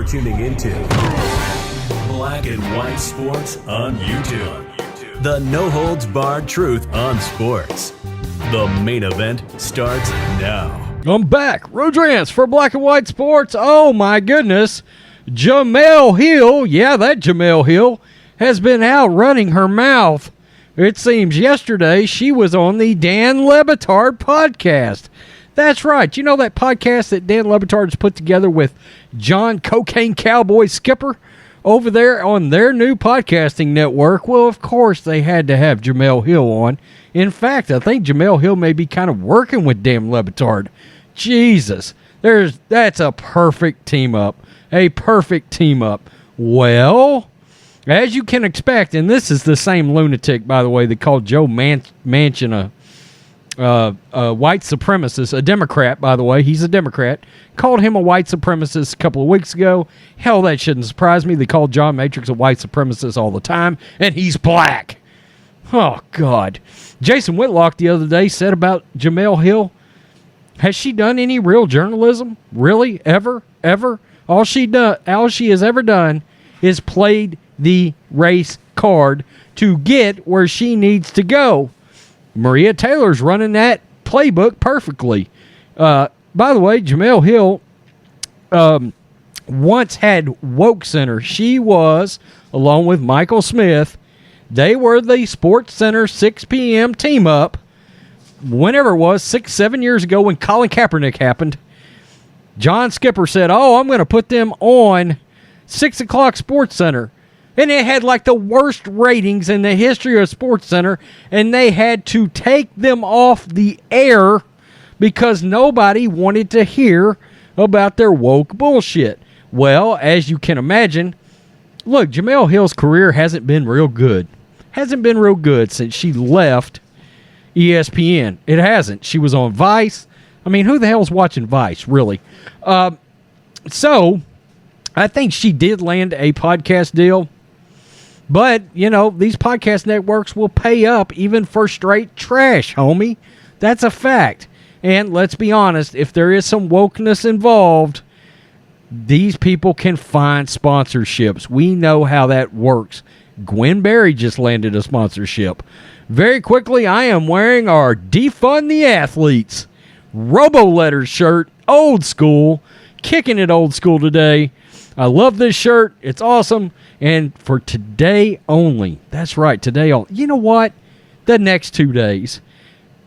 You're tuning into Black and White Sports on YouTube. The no-holds-barred truth on sports. The main event starts now. I'm back. Rodrance for Black and White Sports. Oh, my goodness. Jemele Hill, yeah, that Jemele Hill, has been out running her mouth. It seems yesterday she was on the Dan Le Batard podcast. That's right. You know that podcast that Dan Le Batard has put together with John Cocaine Cowboy Skipper over there on their new podcasting network? Well, of course, they had to have Jemele Hill on. In fact, I think Jemele Hill may be kind of working with Dan Le Batard. Jesus, that's a perfect team up. A perfect team up. Well, as you can expect, and this is the same lunatic, by the way, that called Joe Manchin a white supremacist, a Democrat, by the way. He's a Democrat. Called him a white supremacist a couple of weeks ago. Hell, that shouldn't surprise me. They call John Matrix a white supremacist all the time, and he's black. Oh, God. Jason Whitlock the other day said about Jemele Hill, has she done any real journalism? Really? Ever? All she has ever done is played the race card to get where she needs to go. Maria Taylor's running that playbook perfectly. By the way, Jemele Hill once had Wokecenter. She was, along with Michael Smith, they were the SportsCenter 6 p.m. team up, whenever it was, 6-7 years ago when Colin Kaepernick happened. John Skipper said, I'm going to put them on 6 o'clock SportsCenter. And it had like the worst ratings in the history of SportsCenter, and they had to take them off the air because nobody wanted to hear about their woke bullshit. Well, as you can imagine, look, Jemele Hill's career hasn't been real good. Hasn't been real good since she left ESPN. It hasn't. She was on Vice. I mean, who the hell's watching Vice, really? So, I think she did land a podcast deal. But, these podcast networks will pay up even for straight trash, homie. That's a fact. And let's be honest, if there is some wokeness involved, these people can find sponsorships. We know how that works. Gwen Berry just landed a sponsorship. Very quickly, I am wearing our Defund the Athletes Robo-Letters shirt, old school, kicking it old school today. I love this shirt. It's awesome. And for today only, that's right, today only. You know what? The next 2 days,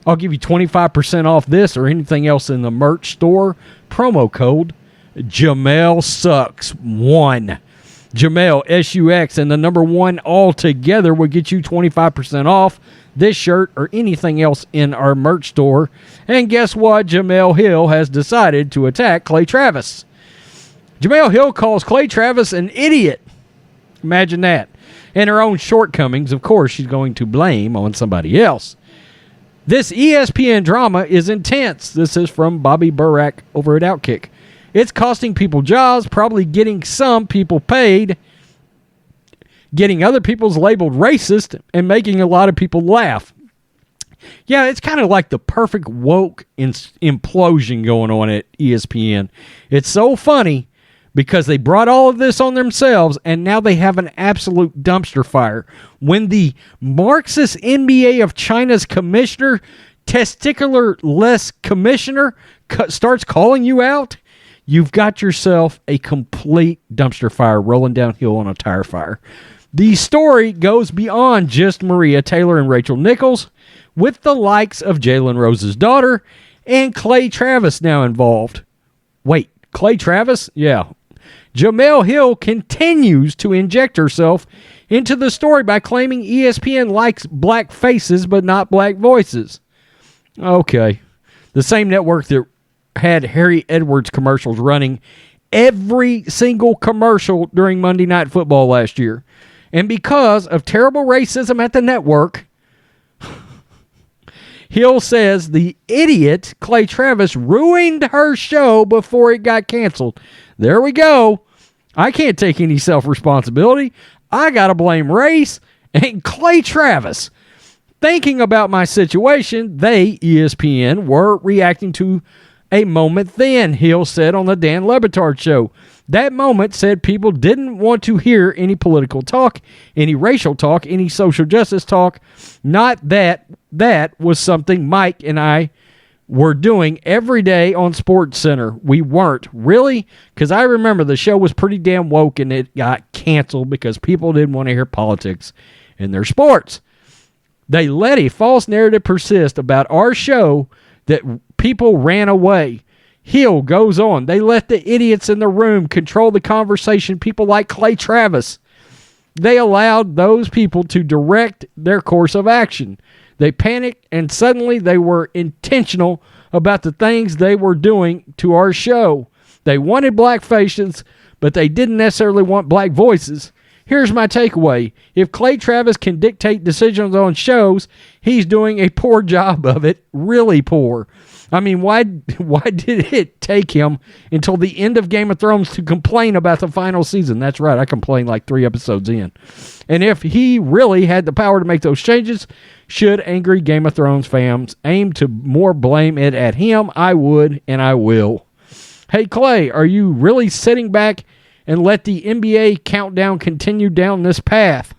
I'll give you 25% off this or anything else in the merch store. Promo code Jemele Sucks 1. Jemele, S-U-X, and the number 1 all together will get you 25% off this shirt or anything else in our merch store. And guess what? Jemele Hill has decided to attack Clay Travis. Jemele Hill calls Clay Travis an idiot. Imagine that. And her own shortcomings, of course, she's going to blame on somebody else. This ESPN drama is intense. This is from Bobby Burack over at Outkick. It's costing people jobs, probably getting some people paid, getting other people's labeled racist, and making a lot of people laugh. Yeah, it's kind of like the perfect woke implosion going on at ESPN. It's so funny because they brought all of this on themselves, and now they have an absolute dumpster fire. When the Marxist NBA of China's commissioner, testicular-less commissioner, starts calling you out, you've got yourself a complete dumpster fire rolling downhill on a tire fire. The story goes beyond just Maria Taylor and Rachel Nichols, with the likes of Jalen Rose's daughter and Clay Travis now involved. Wait, Clay Travis? Yeah. Jemele Hill continues to inject herself into the story by claiming ESPN likes black faces but not black voices. Okay. The same network that had Harry Edwards commercials running every single commercial during Monday Night Football last year. And because of terrible racism at the network, Hill says the idiot Clay Travis ruined her show before it got canceled. There we go. I can't take any self-responsibility. I got to blame race and Clay Travis. Thinking about my situation, they, ESPN, were reacting to a moment then, Hill said on the Dan Le Batard show. That moment said people didn't want to hear any political talk, any racial talk, any social justice talk. Not that that was something Mike and I were doing every day on SportsCenter. We weren't. Really? Because I remember the show was pretty damn woke and it got canceled because people didn't want to hear politics in their sports. They let a false narrative persist about our show that people ran away. Hill goes on. They let the idiots in the room control the conversation, people like Clay Travis. They allowed those people to direct their course of action. They panicked, and suddenly they were intentional about the things they were doing to our show. They wanted black faces, but they didn't necessarily want black voices. Here's my takeaway. If Clay Travis can dictate decisions on shows, he's doing a poor job of it, really poor. I mean, why did it take him until the end of Game of Thrones to complain about the final season? That's right, I complained like 3 episodes in. And if he really had the power to make those changes, should angry Game of Thrones fans aim to more blame it at him, I would and I will. Hey, Clay, are you really sitting back and let the NBA countdown continue down this path?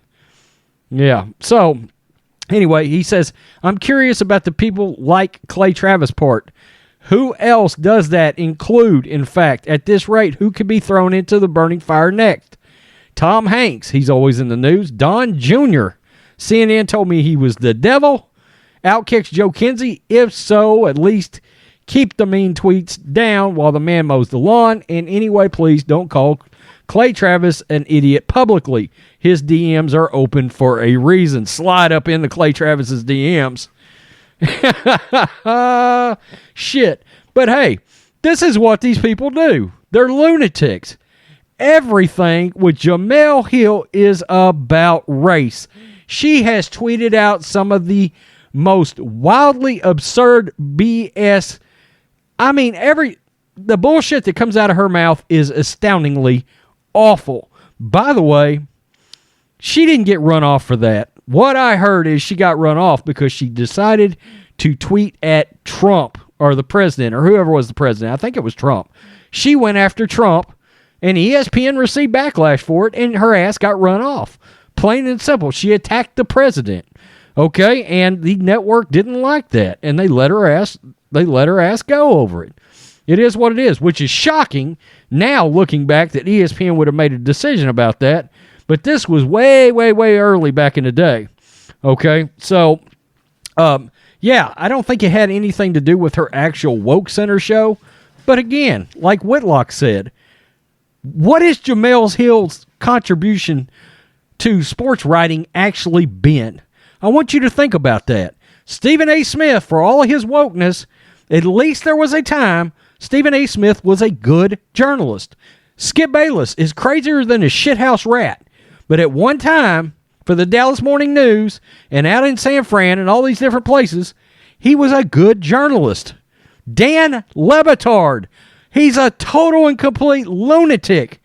Yeah, so anyway, he says, I'm curious about the people like Clay Travis part. Who else does that include, in fact? At this rate, who could be thrown into the burning fire next? Tom Hanks, he's always in the news. Don Jr., CNN told me he was the devil. Outkicks Joe Kinsey. If so, at least keep the mean tweets down while the man mows the lawn. And anyway, please don't call Clay Travis an idiot publicly. His DMs are open for a reason. Slide up into Clay Travis's DMs. Shit. But hey, this is what these people do. They're lunatics. Everything with Jemele Hill is about race. She has tweeted out some of the most wildly absurd BS. I mean, the bullshit that comes out of her mouth is astoundingly awful. By the way, she didn't get run off for that. What I heard is she got run off because she decided to tweet at Trump or the president or whoever was the president. I think it was Trump. She went after Trump and ESPN received backlash for it and her ass got run off. Plain and simple. She attacked the president. Okay, and the network didn't like that and they let her ass go over it. It is what it is, which is shocking now looking back that ESPN would have made a decision about that. But this was way, way, way early back in the day. Okay, so, yeah, I don't think it had anything to do with her actual Wokecenter show. But again, like Whitlock said, what is Jemele Hill's contribution to sports writing actually been? I want you to think about that. Stephen A. Smith, for all of his wokeness, at least there was a time Stephen A. Smith was a good journalist. Skip Bayless is crazier than a shithouse rat. But at one time, for the Dallas Morning News and out in San Fran and all these different places, he was a good journalist. Dan Le Batard, he's a total and complete lunatic.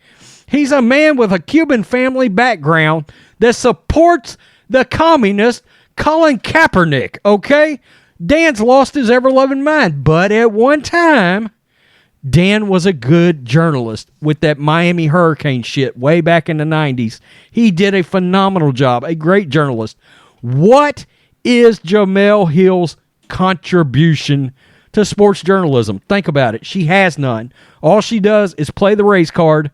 He's a man with a Cuban family background that supports the communist Colin Kaepernick, okay? Dan's lost his ever-loving mind, but at one time, Dan was a good journalist with that Miami Hurricane shit way back in the 90s. He did a phenomenal job, a great journalist. What is Jemele Hill's contribution to sports journalism? Think about it. She has none. All she does is play the race card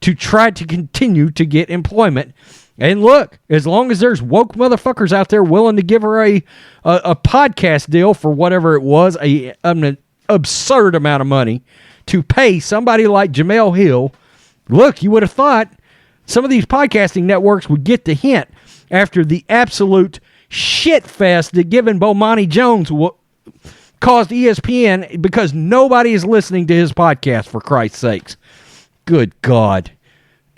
to try to continue to get employment. And look, as long as there's woke motherfuckers out there willing to give her a podcast deal for whatever it was, an absurd amount of money to pay somebody like Jemele Hill, look, you would have thought some of these podcasting networks would get the hint after the absolute shit fest that given Bomani Jones caused ESPN because nobody is listening to his podcast, for Christ's sakes. Good God.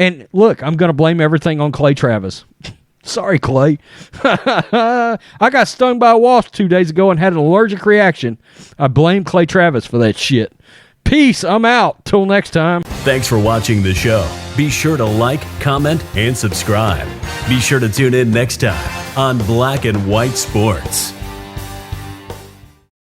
And look, I'm going to blame everything on Clay Travis. Sorry, Clay. I got stung by a wasp 2 days ago and had an allergic reaction. I blame Clay Travis for that shit. Peace. I'm out. Till next time. Thanks for watching the show. Be sure to like, comment, and subscribe. Be sure to tune in next time on Black and White Sports.